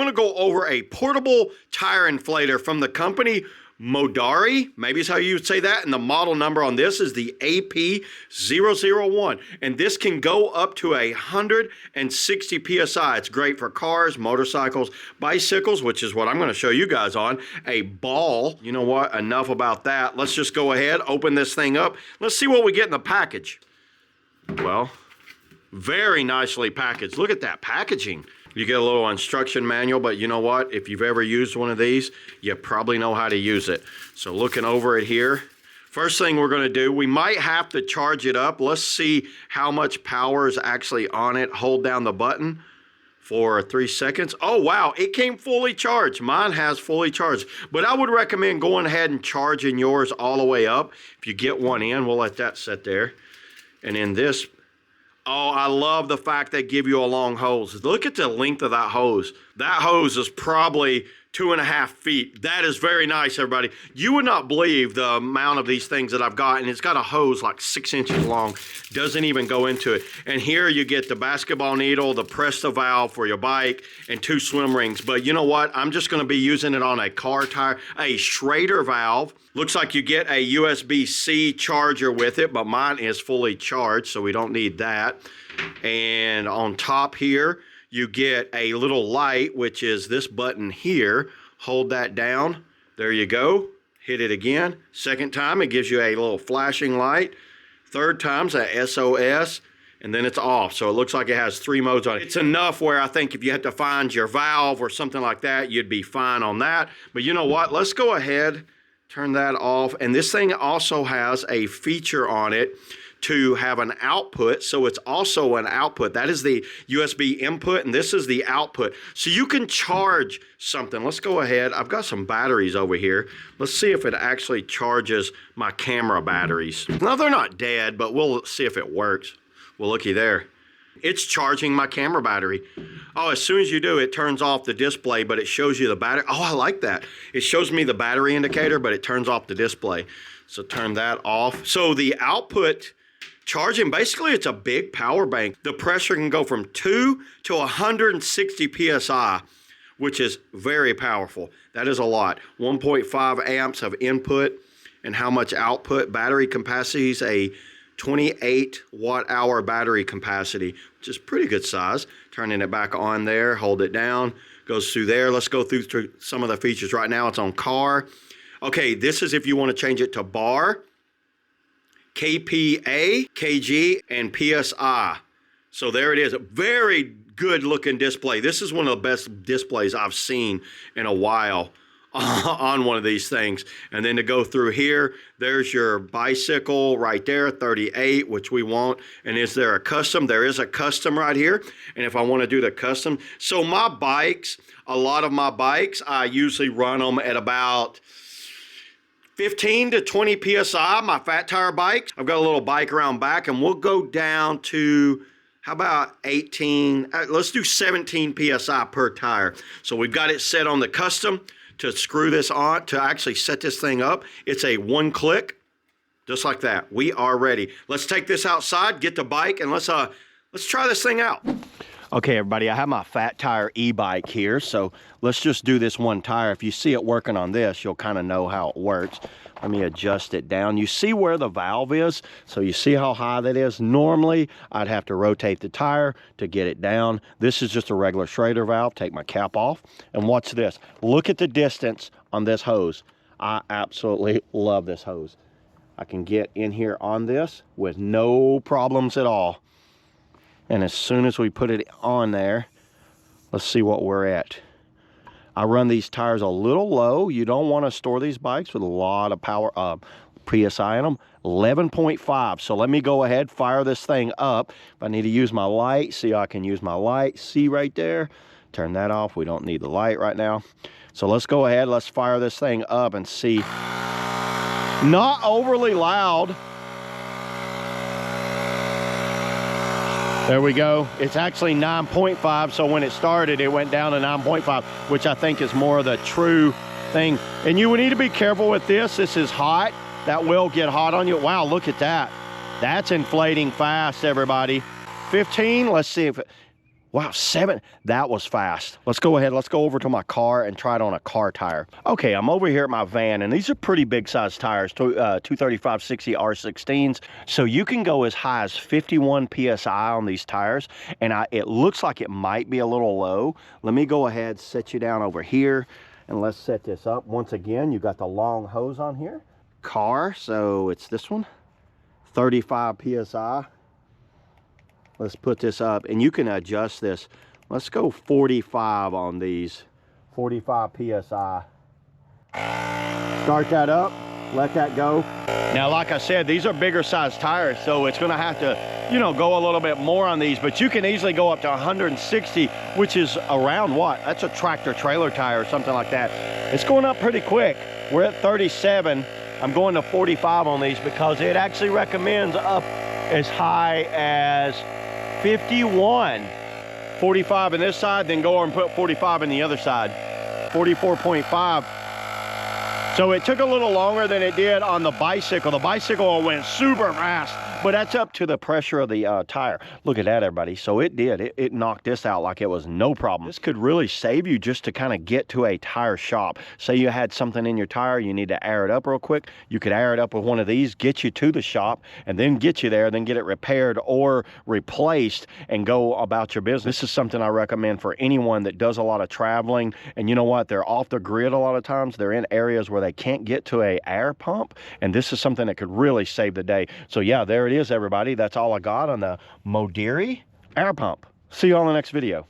going to go over a portable tire inflator from the company MODARI, maybe is how you would say that, and the model number on this is the AP001, and this can go up to 160 PSI. It's great for cars, motorcycles, bicycles, which is what I'm going to show you guys on, a ball. You know what, enough about that. Let's just go ahead, open this thing up. Let's see what we get in the package. Well, very nicely packaged. Look at that packaging. You get a little instruction manual, but you know what? If you've ever used one of these, you probably know how to use it. So looking over it here, first thing we're gonna do, we might have to charge it up. Let's see how much power is actually on it. Hold down the button for 3 seconds. Oh wow, it came fully charged. Mine has fully charged, but I would recommend going ahead and charging yours all the way up. If you get one in, we'll let that sit there. And in this, oh, I love the fact they give you a long hose. Look at the length of that hose. That hose is probably 2.5 feet. That is very nice, everybody. You would not believe the amount of these things that I've got, and it's got a hose like 6 inches long. Doesn't even go into it. And here you get the basketball needle, the Presto valve for your bike, and 2 swim rings. But you know what? I'm just gonna be using it on a car tire, a Schrader valve. Looks like you get a USB-C charger with it, but mine is fully charged, so we don't need that. And on top here, you get a little light, which is this button here. Hold that down. There you go. Hit it again. Second time, it gives you a little flashing light. Third time's a SOS, and then it's off. So it looks like it has 3 modes on it. It's enough where I think if you had to find your valve or something like that, you'd be fine on that. But you know what? Let's go ahead, turn that off. And this thing also has a feature on it to have an output, so it's also an output. That is the USB input, and this is the output. So you can charge something. Let's go ahead. I've got some batteries over here. Let's see if it actually charges my camera batteries. Now, they're not dead, but we'll see if it works. Well, looky there. It's charging my camera battery. Oh, as soon as you do, it turns off the display, but it shows you the battery. Oh, I like that. It shows me the battery indicator, but it turns off the display. So turn that off. So the output charging, basically it's a big power bank. The pressure can go from 2 to 160 PSI, which is very powerful. That is a lot. 1.5 amps of input, and how much output? Battery capacity is a 28 watt-hour battery capacity, which is pretty good size. Turning it back on there, hold it down, goes through there. Let's go through some of the features. Right now it's on car. Okay, this is if you want to change it to bar, KPA, KG, and PSI. So there it is. A very good looking display. This is one of the best displays I've seen in a while on one of these things. And then to go through here, there's your bicycle right there, 38, which we want. And is there a custom? There is a custom right here. And if I want to do the custom, so my bikes, a lot of my bikes, I usually run them at about 15 to 20 PSI, my fat tire bikes. I've got a little bike around back, and we'll go down to, how about 18, let's do 17 PSI per tire. So we've got it set on the custom. To screw this on, to actually set this thing up, it's a 1 click, just like that. We are ready. Let's take this outside, get the bike, and let's try this thing out. Okay, everybody, I have my fat tire e-bike here, so let's just do this one tire. If you see it working on this, you'll kind of know how it works. Let me adjust it down. You see where the valve is? So you see how high that is? Normally, I'd have to rotate the tire to get it down. This is just a regular Schrader valve. Take my cap off, and watch this. Look at the distance on this hose. I absolutely love this hose. I can get in here on this with no problems at all. And as soon as we put it on there, let's see what we're at. I run these tires a little low. You don't want to store these bikes with a lot of power, PSI in them. 11.5. So let me go ahead, fire this thing up. If I need to use my light, see how I can use my light. See right there? Turn that off. We don't need the light right now. So let's go ahead, let's fire this thing up and see. Not overly loud. There we go. It's actually 9.5, so when it started, it went down to 9.5, which I think is more of the true thing. And you would need to be careful with this. This is hot. That will get hot on you. Wow, look at that. That's inflating fast, everybody. 15, let's see if it, Wow, 7. That was fast. Let's go ahead. Let's go over to my car and try it on a car tire. Okay, I'm over here at my van, and these are pretty big size tires, 235/60 R16s. So you can go as high as 51 PSI on these tires, and it looks like it might be a little low. Let me go ahead, set you down over here, and let's set this up. Once again, you got the long hose on here. Car, so it's this one, 35 PSI. Let's put this up, and you can adjust this. Let's go 45 on these, 45 PSI. Start that up, let that go. Now, like I said, these are bigger size tires, so it's gonna have to, you know, go a little bit more on these, but you can easily go up to 160, which is around what? That's a tractor trailer tire or something like that. It's going up pretty quick. We're at 37. I'm going to 45 on these because it actually recommends up as high as 51. 45 on this side, then go over and put 45 on the other side. 44.5. So it took a little longer than it did on the bicycle. The bicycle went super fast, but that's up to the pressure of the tire. Look at that, everybody. So it did. It knocked this out like it was no problem. This could really save you just to kind of get to a tire shop. Say you had something in your tire, you need to air it up real quick. You could air it up with one of these, get you to the shop, and then get you there, then get it repaired or replaced and go about your business. This is something I recommend for anyone that does a lot of traveling. And you know what? They're off the grid a lot of times. They're in areas where they can't get to a air pump, and this is something that could really save the day. So yeah, there it is, everybody. That's all I got on the MODARI air pump. See you on the next video.